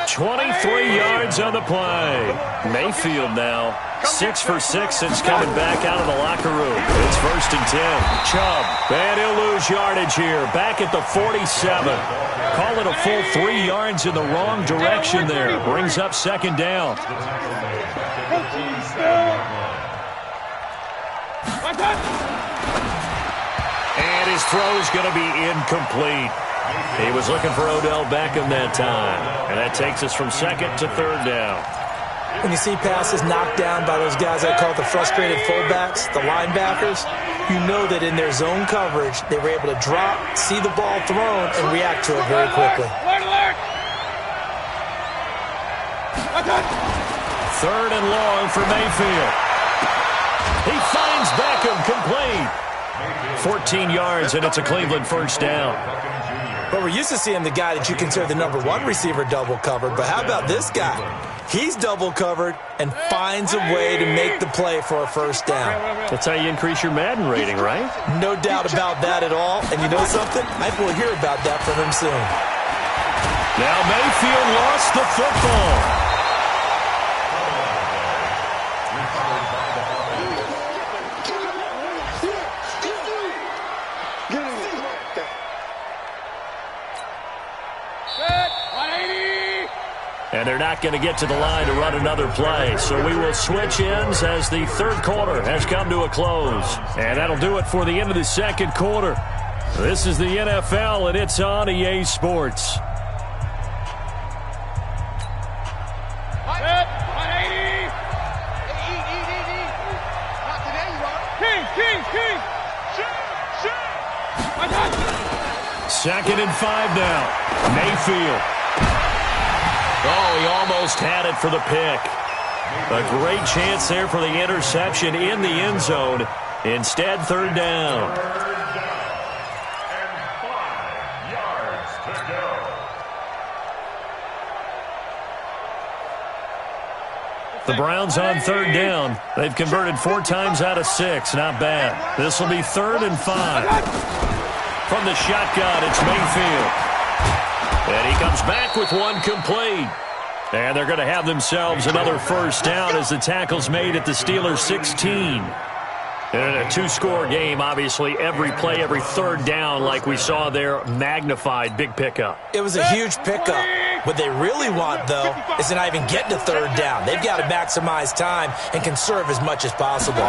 23 yards on the play. Mayfield now 6 for 6 since coming back out of the locker room. It's first and 10. Chubb. And he'll lose yardage here. Back at the 47. Call it a full 3 yards in the wrong direction there. Brings up second down. And his throw's going to be incomplete. He was looking for Odell Beckham that time. And that takes us from second to third down. When you see passes knocked down by those guys I call the frustrated fullbacks, the linebackers, you know that in their zone coverage, they were able to drop, see the ball thrown, and react to it very quickly. Third and long for Mayfield. He finds Beckham complete. 14 yards, and it's a Cleveland first down. But we're used to seeing the guy that you consider the number one receiver double covered. But how about this guy? He's double covered and finds a way to make the play for a first down. That's how you increase your Madden rating, right? No doubt about that at all. And you know something? I think we'll hear about that from him soon. Now Mayfield lost the football. And they're not going to get to the line to run another play. So we will switch ends as the third quarter has come to a close. And that'll do it for the end of the second quarter. This is the NFL, and it's on EA Sports. Second and 5 now. Mayfield. Oh, he almost had it for the pick. A great chance there for the interception in the end zone. Instead, third down. And 5 yards to go. The Browns on third down. They've converted 4 times out of 6. Not bad. This will be third and 5. From the shotgun, it's Mayfield. And he comes back with one complete. And they're going to have themselves another first down as the tackle's made at the Steelers' 16. And a 2-score game, obviously, every play, every third down, like we saw there, magnified, big pickup. It was a huge pickup. What they really want, though, is to not even get to third down. They've got to maximize time and conserve as much as possible.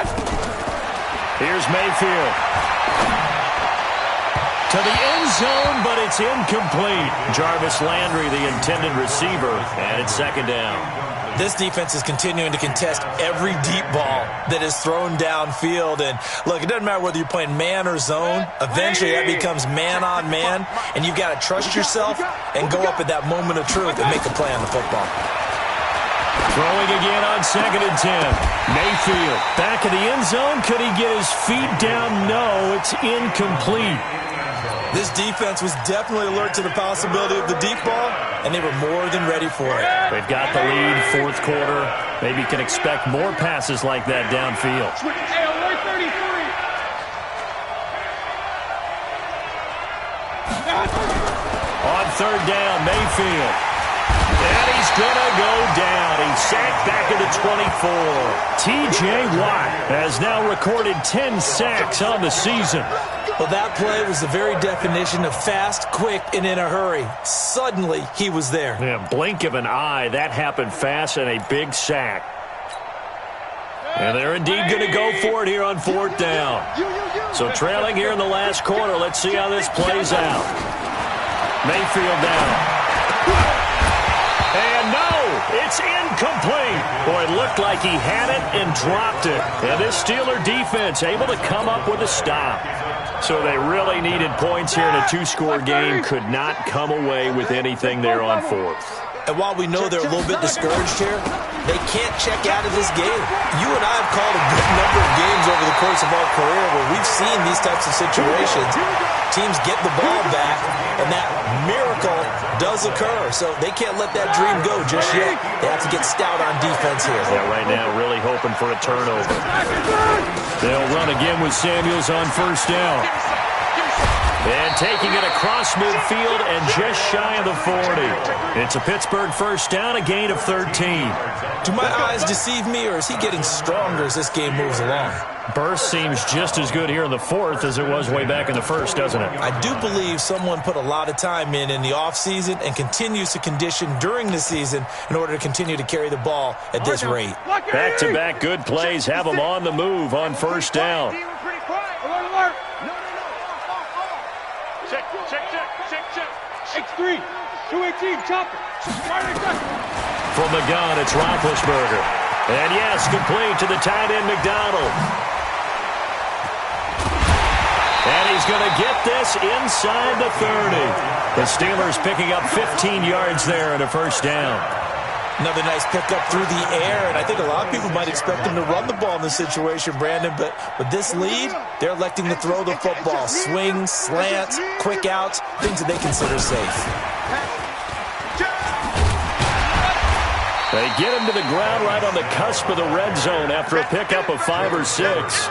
Here's Mayfield. To the end zone, but it's incomplete. Jarvis Landry, the intended receiver, and it's second down. This defense is continuing to contest every deep ball that is thrown downfield. And, look, it doesn't matter whether you're playing man or zone. Eventually, that becomes man-on-man, and you've got to trust yourself and go up at that moment of truth and make a play on the football. Throwing again on second and 10. Mayfield back in the end zone. Could he get his feet down? No, it's incomplete. This defense was definitely alert to the possibility of the deep ball, and they were more than ready for it. They've got the lead, fourth quarter. Maybe can expect more passes like that downfield. On third down, Mayfield. And he's going to go down. He's sacked back at the 24. T.J. Watt has now recorded 10 sacks on the season. Well, that play was the very definition of fast, quick, and in a hurry. Suddenly, he was there. Yeah, blink of an eye. That happened fast and a big sack. And they're indeed going to go for it here on 4th down. So trailing here in the last quarter. Let's see how this plays out. Mayfield down. And no, it's incomplete. Boy, it looked like he had it and dropped it. And this Steeler defense able to come up with a stop. So they really needed points here in a 2-score game. Could not come away with anything there on 4th. And while we know they're a little bit discouraged here, they can't check out of this game. You and I have called a good number of games over the course of our career where we've seen these types of situations. Teams get the ball back, and that miracle does occur. So they can't let that dream go just yet. They have to get stout on defense here. Yeah, right now really hoping for a turnover. They'll run again with Samuels on 1st down. And taking it across midfield and just shy of the 40. It's a Pittsburgh 1st down, a gain of 13. Do my eyes deceive me, or is he getting stronger as this game moves along? Burst seems just as good here in the 4th as it was way back in the 1st, doesn't it? I do believe someone put a lot of time in the offseason and continues to condition during the season in order to continue to carry the ball at this rate. Back-to-back good plays have them on the move on 1st down. X3, 218, chopper. From the gun, it's Roethlisberger. And yes, complete to the tight end McDonald. And he's going to get this inside the 30. The Steelers picking up 15 yards there and a 1st down. Another nice pickup through the air, and I think a lot of people might expect them to run the ball in this situation, Brandon, but with this lead, they're electing to throw the football. Swings, slants, quick outs, things that they consider safe. They get him to the ground right on the cusp of the red zone after a pickup of 5 or 6.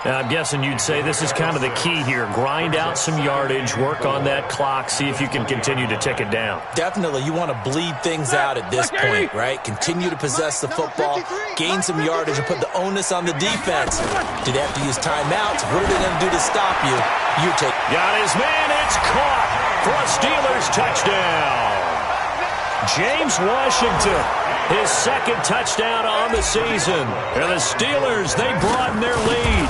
Now, I'm guessing you'd say this is kind of the key here. Grind out some yardage, work on that clock, see if you can continue to tick it down. Definitely. You want to bleed things out at this point, right? Continue to possess the football, gain some yardage, and put the onus on the defense. Do they have to use timeouts? What are they going to do to stop you? You take. Got his man. It's caught for a Steelers touchdown. James Washington, his 2nd touchdown on the season. And the Steelers, they broaden their lead.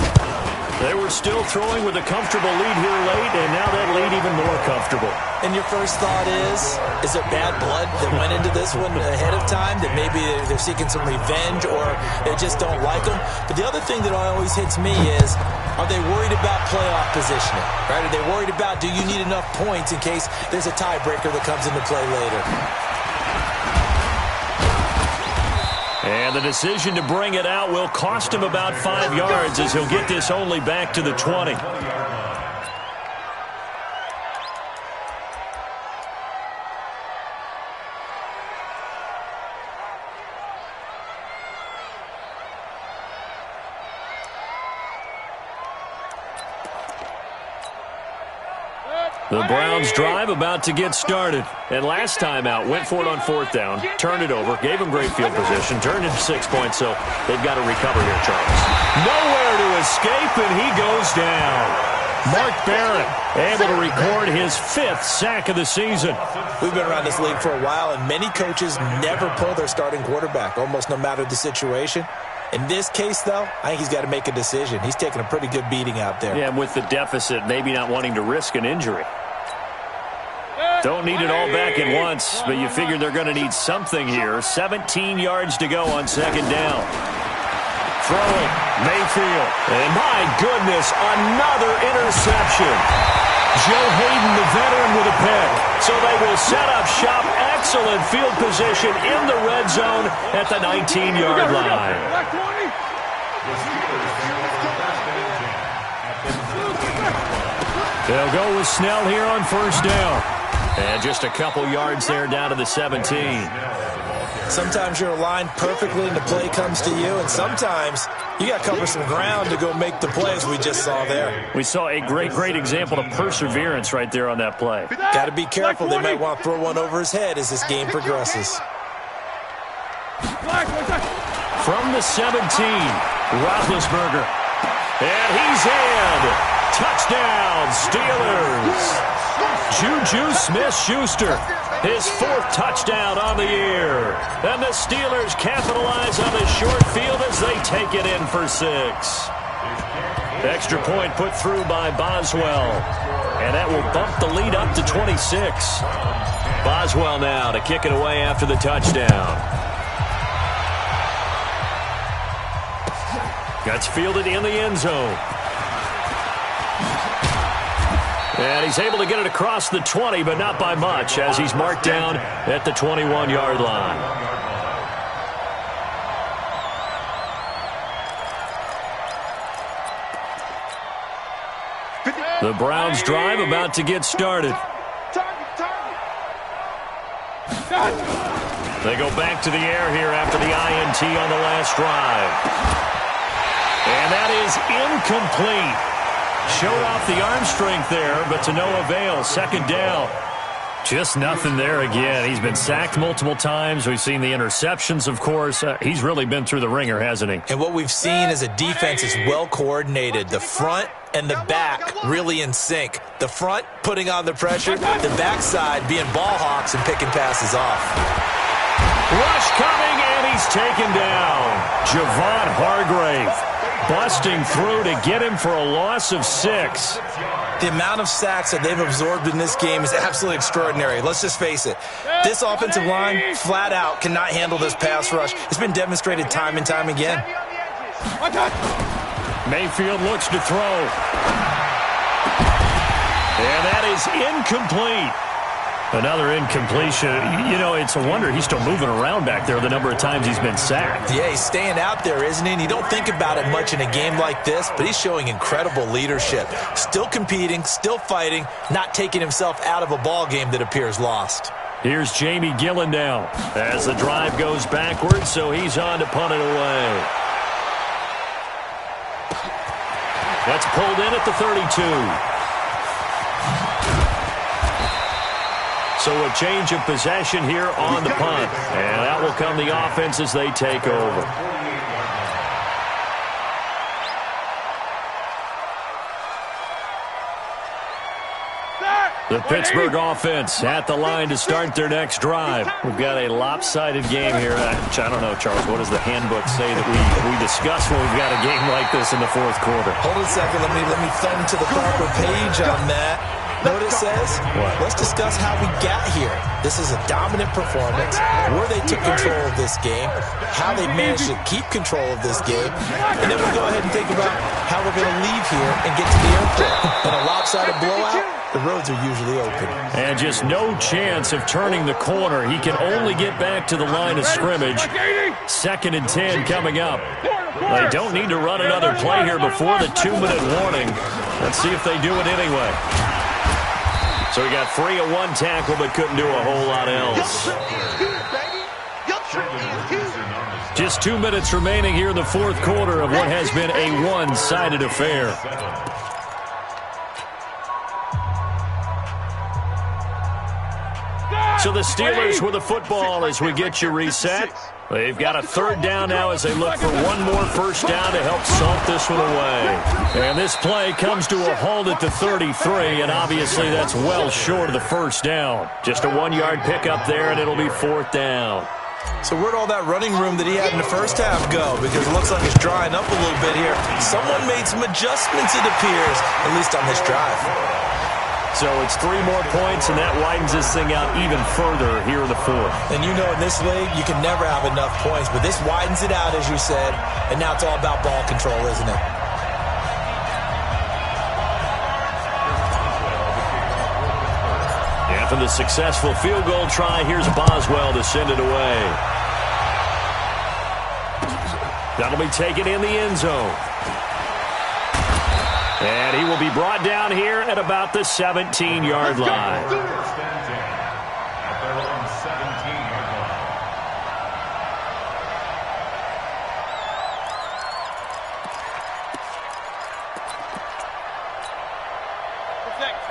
They were still throwing with a comfortable lead here late, and now that lead even more comfortable. And your first thought is there bad blood that went into this one ahead of time, that maybe they're seeking some revenge or they just don't like them? But the other thing that always hits me is, are they worried about playoff positioning? Right? Are they worried about, do you need enough points in case there's a tiebreaker that comes into play later? And the decision to bring it out will cost him about 5 yards as he'll get this only back to the 20. The Browns drive about to get started. And last time out, went for it on 4th down, turned it over, gave him great field position, turned into 6 points, so they've got to recover here, Charles. Nowhere to escape, and he goes down. Mark Barrett able to record his 5th sack of the season. We've been around this league for a while, and many coaches never pull their starting quarterback, almost no matter the situation. In this case, though, I think he's got to make a decision. He's taking a pretty good beating out there. Yeah, with the deficit, maybe not wanting to risk an injury. Don't need it all back at once, but you figure they're going to need something here. 17 yards to go on 2nd down. Throwing, Mayfield. And my goodness, another interception. Joe Hayden, the veteran, with a pick. So they will set up shop. Excellent field position in the red zone at the 19-yard line. They'll go with Snell here on 1st down. And just a couple yards there down to the 17. Sometimes you're aligned perfectly and the play comes to you, and sometimes you got to cover some ground to go make the plays we just saw there. We saw a great example of perseverance right there on that play. Got to be careful. They might want to throw one over his head as this game progresses. From the 17, Roethlisberger. And he's in. Touchdown, Steelers. Juju Smith-Schuster, his 4th touchdown on the year. And the Steelers capitalize on the short field as they take it in for 6. Extra point put through by Boswell. And that will bump the lead up to 26. Boswell now to kick it away after the touchdown. Gets fielded in the end zone. And he's able to get it across the 20, but not by much, as he's marked down at the 21-yard line. The Browns drive about to get started. They go back to the air here after the INT on the last drive. And that is incomplete. Showed off the arm strength there, but to no avail. 2nd down. Just nothing there again. He's been sacked multiple times. We've seen the interceptions, of course. He's really been through the ringer, hasn't he? And what we've seen is a defense is well coordinated. The front and the back really in sync. The front putting on the pressure, the backside being ball hawks and picking passes off. Rush coming, and he's taken down. Javon Hargrave busting through to get him for a loss of 6. The amount of sacks that they've absorbed in this game is absolutely extraordinary. Let's just face it. This offensive line, flat out, cannot handle this pass rush. It's been demonstrated time and time again. Mayfield looks to throw. And that is incomplete. Another incompletion. You know, it's a wonder he's still moving around back there the number of times he's been sacked. Yeah, he's staying out there, isn't he? And you don't think about it much in a game like this, but he's showing incredible leadership. Still competing, still fighting, not taking himself out of a ball game that appears lost. Here's Jamie Gillen now as the drive goes backwards, so he's on to punt it away. That's pulled in at the 32. So a change of possession here on the punt. And that will come the offense as they take over. The Pittsburgh offense at the line to start their next drive. We've got a lopsided game here. I don't know, Charles, what does the handbook say that we discuss when we've got a game like this in the 4th quarter? Hold on a second. Let me thumb to the proper page on that. Know what it says? What? Let's discuss how we got here. This is a dominant performance, where they took control of this game, how they managed to keep control of this game, and then we'll go ahead and think about how we're going to leave here and get to the airport. In a lopsided blowout, the roads are usually open. And just no chance of turning the corner. He can only get back to the line of scrimmage. 2nd and 10 coming up. They don't need to run another play here before the 2-minute warning. Let's see if they do it anyway. So he got free of one tackle but couldn't do a whole lot else. Just 2 minutes remaining here in the 4th quarter of what has been a one-sided affair. So the Steelers with the football as we get you reset. They've got a 3rd down now as they look for one more 1st down to help salt this one away. And this play comes to a halt at the 33, and obviously that's well short of the 1st down. Just a 1-yard pickup there, and it'll be 4th down. So where'd all that running room that he had in the 1st half go? Because it looks like it's drying up a little bit here. Someone made some adjustments, it appears, at least on this drive. So it's 3 more points, and that widens this thing out even further here in the 4th. And you know in this league, you can never have enough points, but this widens it out, as you said, and now it's all about ball control, isn't it? After the successful field goal try, here's Boswell to send it away. That'll be taken in the end zone. And he will be brought down here at about the 17-yard line.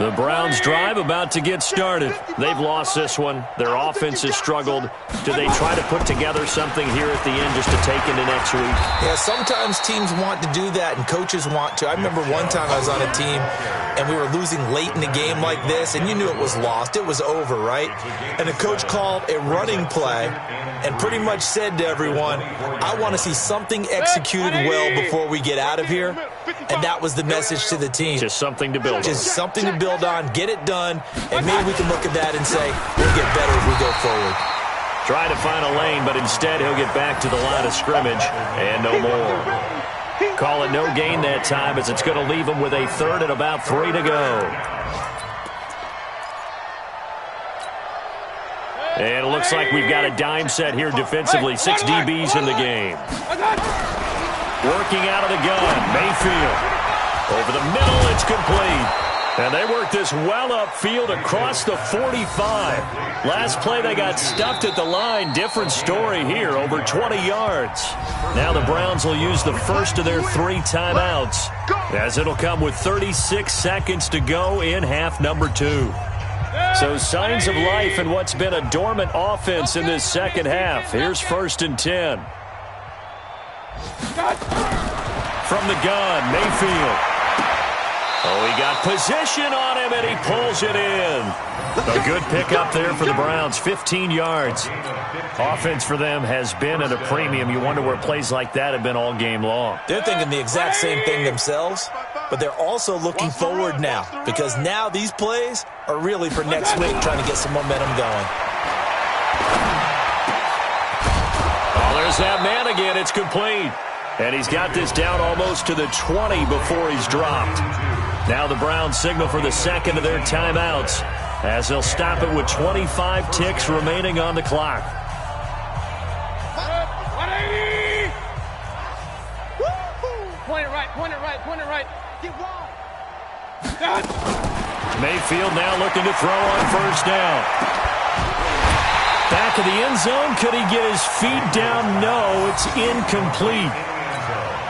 The Browns' drive about to get started. They've lost this one. Their offense has struggled. Do they try to put together something here at the end just to take into next week? Yeah, sometimes teams want to do that and coaches want to. I remember one time I was on a team and we were losing late in a game like this, and you knew it was lost. It was over, right? And the coach called a running play and pretty much said to everyone, I want to see something executed well before we get out of here. And that was the message to the team. Just something to build on. Just something to build on, get it done, and maybe we can look at that and say, we'll get better as we go forward. Try to find a lane, but instead he'll get back to the line of scrimmage and no more. Call it no gain that time as it's going to leave him with a third and about 3 to go. And it looks like we've got a dime set here defensively. 6 DBs in the game. Working out of the gun, Mayfield. Over the middle, it's complete. And they work this well upfield across the 45. Last play, they got stuffed at the line. Different story here, over 20 yards. Now the Browns will use the first of their 3 timeouts, as it'll come with 36 seconds to go in half number 2. So signs of life in what's been a dormant offense in this second half. Here's 1st and 10. From the gun, Mayfield. Oh, he got position on him, and he pulls it in. A good pickup there for the Browns, 15 yards. Offense for them has been at a premium. You wonder where plays like that have been all game long. They're thinking the exact same thing themselves, but they're also looking forward now, because now these plays are really for next week, trying to get some momentum going. Oh, there's that man again. It's complete. And he's got this down almost to the 20 before he's dropped. Now the Browns signal for the second of their timeouts, as they'll stop it with 25 ticks remaining on the clock. Point it right. Get wide. Mayfield now looking to throw on first down. Back of the end zone. Could he get his feet down? No, it's incomplete.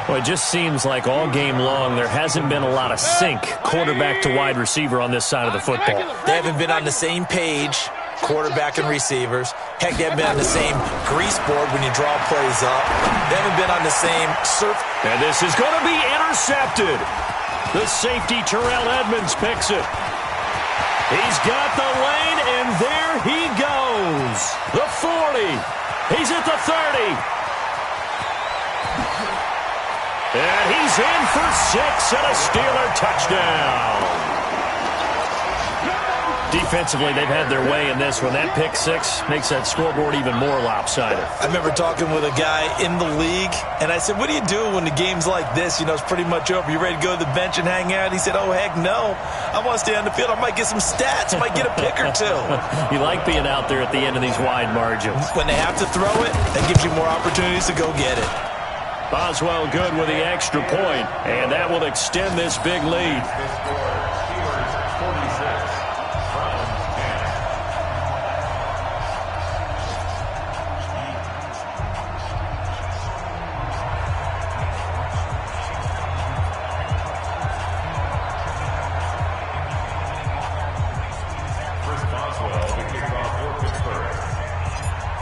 Well, it just seems like all game long there hasn't been a lot of sync quarterback to wide receiver on this side of the football. They haven't been on the same page, quarterback and receivers. Heck, they haven't been on the same grease board when you draw plays up. They haven't been on the same surf. And this is going to be intercepted. The safety, Terrell Edmonds, picks it. He's got the lane, and there he goes. The 40. He's at the 30. And he's in for 6 and a Steeler touchdown. Defensively, they've had their way in this one. That pick 6 makes that scoreboard even more lopsided. I remember talking with a guy in the league, and I said, what do you do when the game's like this? You know, it's pretty much over. You ready to go to the bench and hang out? He said, oh, heck no. I want to stay on the field. I might get some stats. I might get a pick or 2. You like being out there at the end of these wide margins. When they have to throw it, that gives you more opportunities to go get it. Boswell good with the extra point, and that will extend this big lead.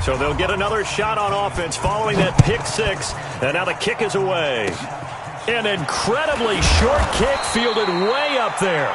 So they'll get another shot on offense following that pick 6. And now the kick is away. An incredibly short kick fielded way up there.